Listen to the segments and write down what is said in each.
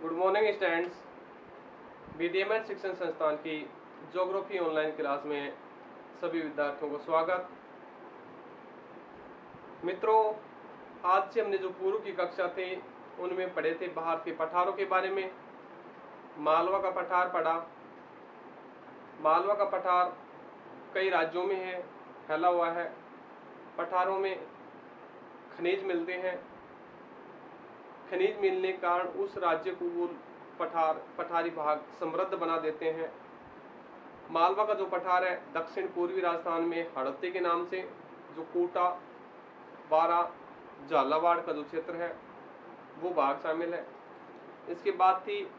Good morning students. बीडीएमएल शिक्षण संस्थान की ज्योग्राफी ऑनलाइन क्लास में सभी विद्यार्थियों को स्वागत। मित्रों, आज से हमने जो पूर्व की कक्षा थी उनमें पढ़े थे भारत के पठारों के बारे में। मालवा का पठार पढ़ा। मालवा का पठार कई राज्यों में है, फैला हुआ है। पठारों में खनिज मिलते हैं। खनिज मिलने के कारण उस राज्य को वो पठारी भाग समृद्ध बना देते हैं। मालवा का जो पठार है दक्षिण पूर्वी राजस्थान में हड़प्पे के नाम से, जो कोटा, बारा, झालावाड़ का जो क्षेत्र है वो भाग शामिल है। इसके बाद थी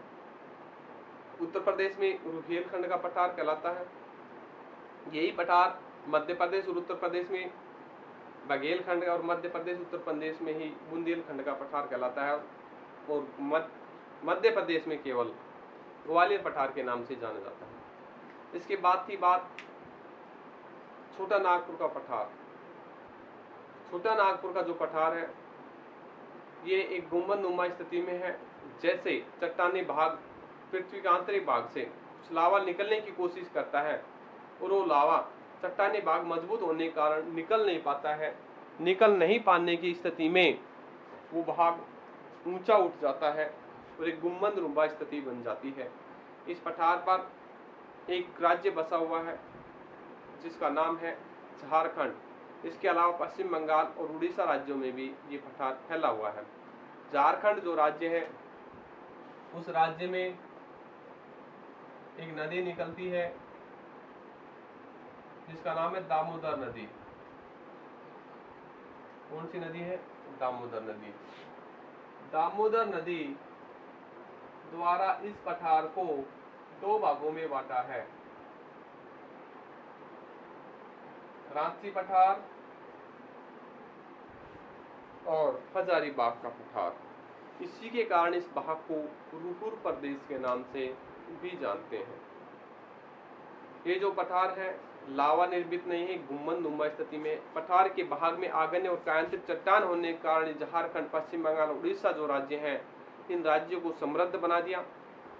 उत्तर प्रदेश में रुहेलखंड का पठार कहलाता है। यही पठार मध्य प्रदेश और उत्तर प्रदेश में बघेलखंड और मध्य प्रदेश उत्तर प्रदेश में ही बुंदेलखंड का पठार कहलाता है, और मध्य प्रदेश में केवल ग्वालियर पठार के नाम से जाना जाता है। इसके बाद थी बात छोटा नागपुर का पठार। छोटा नागपुर का जो पठार है ये एक गुंबदनुमा स्थिति में है। जैसे चट्टानी भाग पृथ्वी के आंतरिक भाग से कुछ लावा निकलने की कोशिश करता है और वो लावा चट्टानी भाग मजबूत होने के कारण निकल नहीं पाता है। निकल नहीं पाने की स्थिति में वो भाग ऊंचा उठ जाता है और एक गुंबदनुमा स्थिति बन जाती है। इस पठार पर एक राज्य बसा हुआ है जिसका नाम है झारखंड। इसके अलावा पश्चिम बंगाल और उड़ीसा राज्यों में भी ये पठार फैला हुआ है। झारखंड जो राज्य है उस राज्य में एक नदी निकलती है जिसका नाम है दामोदर नदी। कौन सी नदी है? दामोदर नदी। दामोदर नदी द्वारा इस पठार को दो भागों में बांटा है, रांची पठार और हजारीबाग का पठार। इसी के कारण इस भाग को रुपुर प्रदेश के नाम से भी जानते हैं। ये जो पठार है लावा निर्मित नहीं है, गुंबदनुमा स्थिति में। पठार के भाग में आग्नेय और कायांतरिक चट्टान होने के कारण झारखंड, पश्चिम बंगाल, उड़ीसा जो राज्य हैं इन राज्यों को समृद्ध बना दिया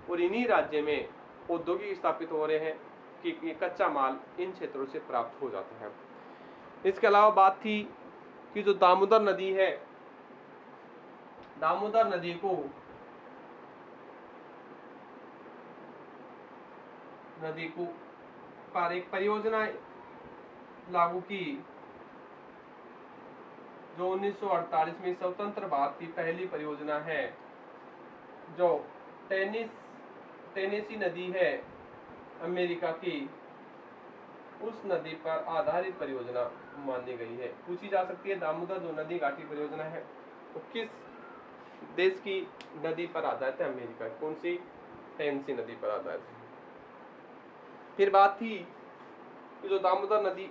और इन्हीं राज्य में औद्योगिक स्थापित हो रहे हैं कि कच्चा माल इन क्षेत्रों से प्राप्त हो जाता है। इसके अलावा बात थी कि जो दामोदर नदी है, दामोदर नदी को पर एक परियोजना लागू की जो 1948 में स्वतंत्र भारत की पहली परियोजना है, जो टेनेसी नदी है अमेरिका की, उस नदी पर आधारित परियोजना मानी गई है। पूछी जा सकती है दामोदर जो नदी घाटी परियोजना है वो किस देश की नदी पर आधारित है? अमेरिका। कौन सी? टेनेसी नदी पर आधारित है। फिर बात थी कि जो दामोदर नदी,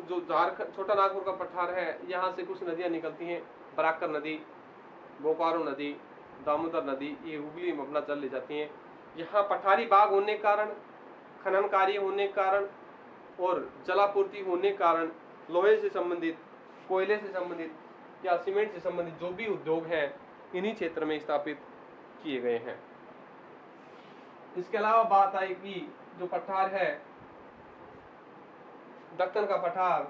जो झारखंड छोटा नागपुर का पठार है, यहाँ से कुछ नदियाँ निकलती हैं। बराकर नदी, बोकारो नदी, दामोदर नदी, ये हुगली में अपना जल ले जाती हैं। यहाँ पठारी भाग होने के कारण, खनन कार्य होने के कारण और जलापूर्ति होने के कारण लोहे से संबंधित, कोयले से संबंधित या सीमेंट से संबंधित जो भी उद्योग हैं इन्हीं क्षेत्र में स्थापित किए गए हैं। इसके अलावा बात आई कि जो पठार है दक्कन का पठार,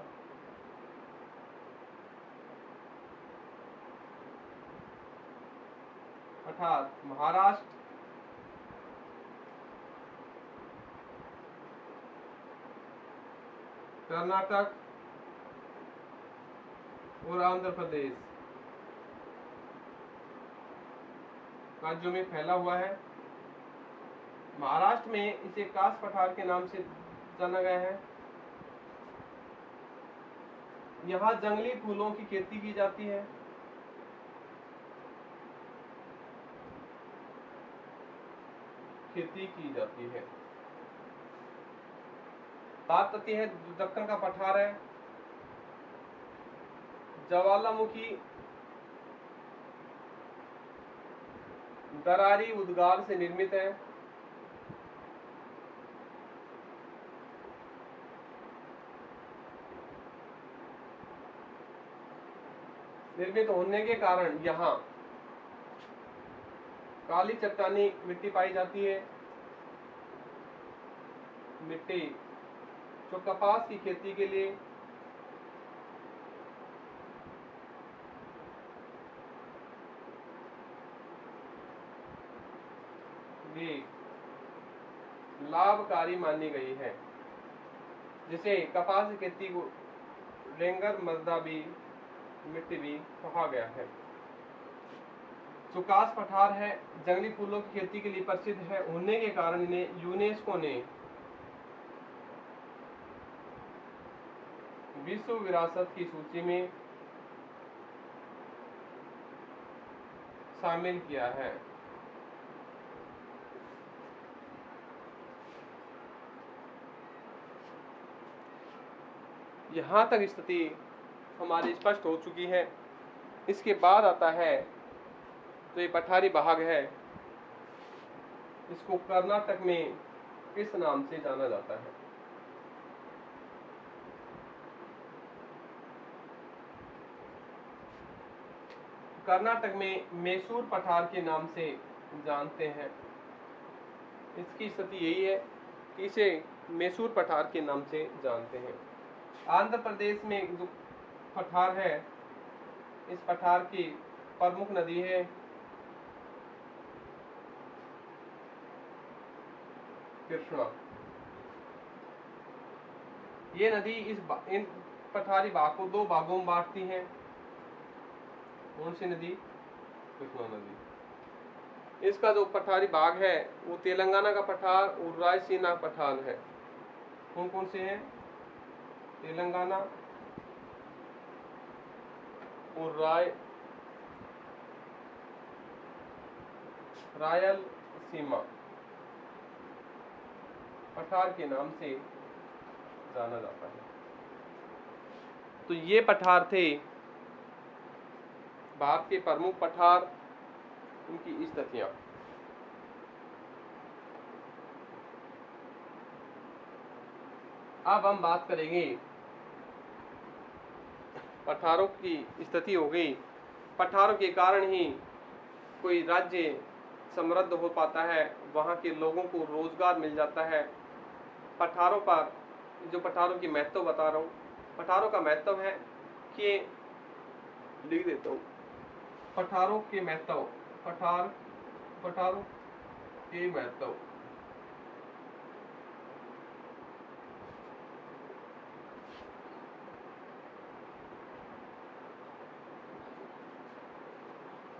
अर्थात महाराष्ट्र, कर्नाटक और आंध्र प्रदेश राज्यों में फैला हुआ है। महाराष्ट्र में इसे कास पठार के नाम से जाना गया है। यहाँ जंगली फूलों की खेती की जाती है। बात आती है दक्कन का पठार है ज्वालामुखी दरारी उद्गार से निर्मित है। निर्मित होने के कारण यहाँ काली चट्टानी मिट्टी पाई जाती है। मिट्टी जो कपास की खेती के लिए भी लाभकारी मानी गई है, जिसे कपास की खेती को रेंगर मृदा भी मिट्टी भी कहा गया है। सुकास पठार है, जंगली फूलों की खेती के लिए प्रसिद्ध है होने के कारण इन्हें यूनेस्को ने विश्व विरासत की सूची में शामिल किया है। यहाँ तक स्थिति हमारी स्पष्ट हो चुकी है। इसके बाद आता है तो ये पठारी भाग है, इसको कर्नाटक में किस नाम से जाना जाता है? कर्नाटक में मैसूर पठार के नाम से जानते हैं। इसकी स्थिति यही है कि इसे मैसूर पठार के नाम से जानते हैं। आंध्र प्रदेश में जो पठार है, इस पठार की प्रमुख नदी है कृष्णा। ये नदी इन पठारी भाग को दो भागों में बांटती है। कौन सी नदी? कृष्णा नदी। इसका जो पठारी भाग है वो तेलंगाना का पठार और रायसीना पठार है। कौन कौन से हैं? तेलंगाना और रायलसीमा पठार के नाम से जाना जाता है। तो ये पठार थे भारत के प्रमुख पठार, उनकी स्थितियां। अब हम बात करेंगे, पठारों की स्थिति हो गई, पठारों के कारण ही कोई राज्य समृद्ध हो पाता है, वहाँ के लोगों को रोजगार मिल जाता है। पठारों पर जो पठारों की महत्व बता रहा हूँ, पठारों का महत्व है कि लिख देता हूँ, पठारों के महत्व, पठारों के महत्व।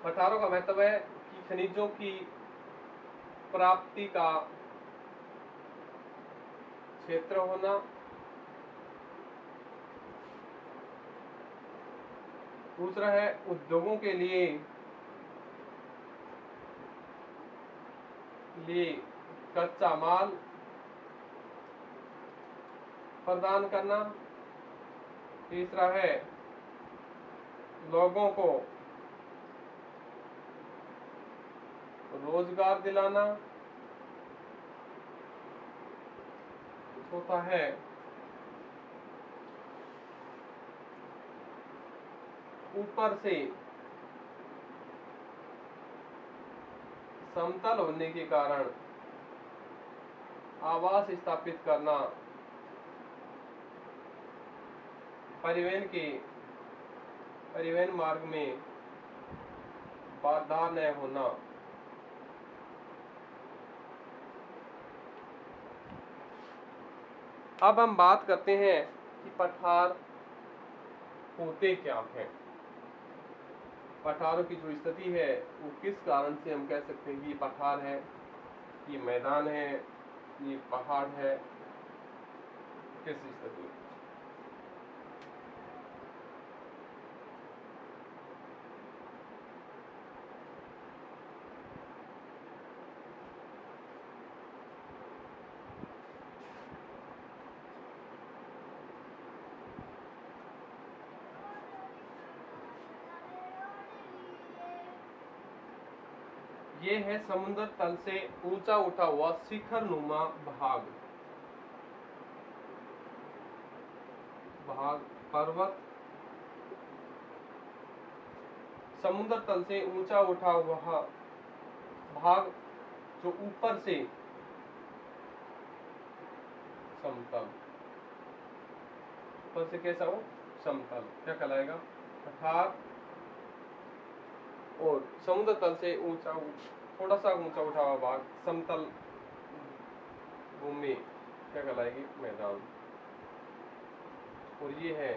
पठारों का महत्व है कि खनिजों की प्राप्ति का क्षेत्र होना, दूसरा है उद्योगों के लिए कच्चा माल प्रदान करना, तीसरा है लोगों को रोजगार दिलाना, चौथा है ऊपर से समतल होने के कारण आवास स्थापित करना, परिवहन मार्ग में बाधा न होना। अब हम बात करते हैं कि पठार होते क्या हैं। पठारों की जो स्थिति है वो किस कारण से हम कह सकते हैं कि ये पठार है, ये मैदान है, ये पहाड़ है, किस स्थिति में? ये है समुद्र तल से ऊंचा उठा हुआ शिखर नुमा भाग, पर्वत, समुद्र तल से ऊंचा उठा हुआ भाग जो ऊपर से समतल, ऊपर से कैसा हो, समतल, क्या कहलाएगा, पठार, और समुद्र तल से ऊंचा, थोड़ा सा ऊंचा उठा हुआ भाग, समतल भूमि, क्या कहलाएगी, मैदान। और ये है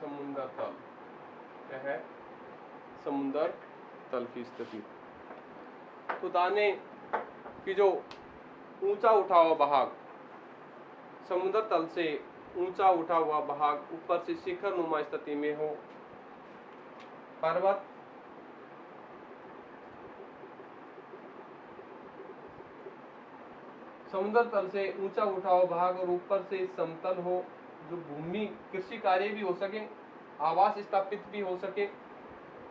समुद्र तल, क्या है, समुद्र तल की स्थिति। तो दाने की जो ऊंचा उठा हुआ भाग, समुद्र तल से ऊंचा उठा हुआ भाग ऊपर से शिखर नुमा स्थिति में हो, पर्वत, समुद्र तल से ऊंचा उठा हुआ भाग और ऊपर से समतल हो, जो भूमि कृषि कार्य भी हो सके, आवास स्थापित भी हो सके,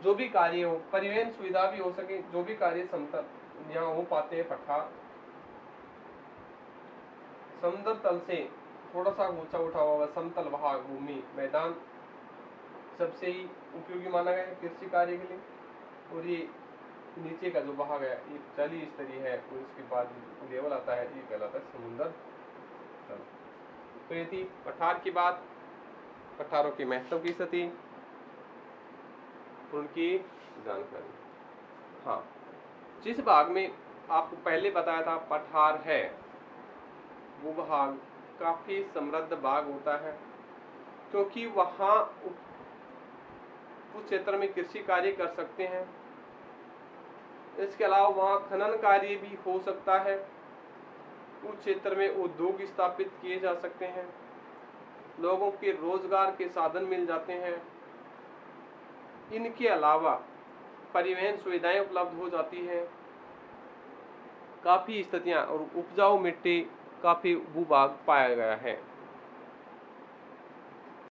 जो भी कार्य हो, परिवहन सुविधा भी हो सके, जो भी कार्य समतल यहाँ हो पाते हैं पठार। समुद्र तल से थोड़ा सा ऊंचा उठा हुआ समतल भाग भूमि मैदान सबसे ही उपयोगी माना गया है कृषि कार्य के लिए। और ये नीचे का जो भाग है ये जलीय स्तरीय है, और इसके बाद लेवल आता है, ये कहलाता है समुद्र तल। तो ये थी पठार की बात, पठारों के महत्व की स्थिति, उनकी जानकारी। हाँ, जिस भाग में आपको पहले बताया था पठार है, वो भाग काफी समृद्ध भाग होता है, क्योंकि वहाँ उस क्षेत्र में कृषि कार्य कर सकते हैं। इसके अलावा वहाँ खनन कार्य भी हो सकता है, उस क्षेत्र में उद्योग स्थापित किए जा सकते हैं, लोगों के रोजगार के साधन मिल जाते हैं। इनके अलावा परिवहन सुविधाएं उपलब्ध हो जाती है, काफी स्थितियां, और उपजाऊ मिट्टी काफी भूभाग पाया गया है।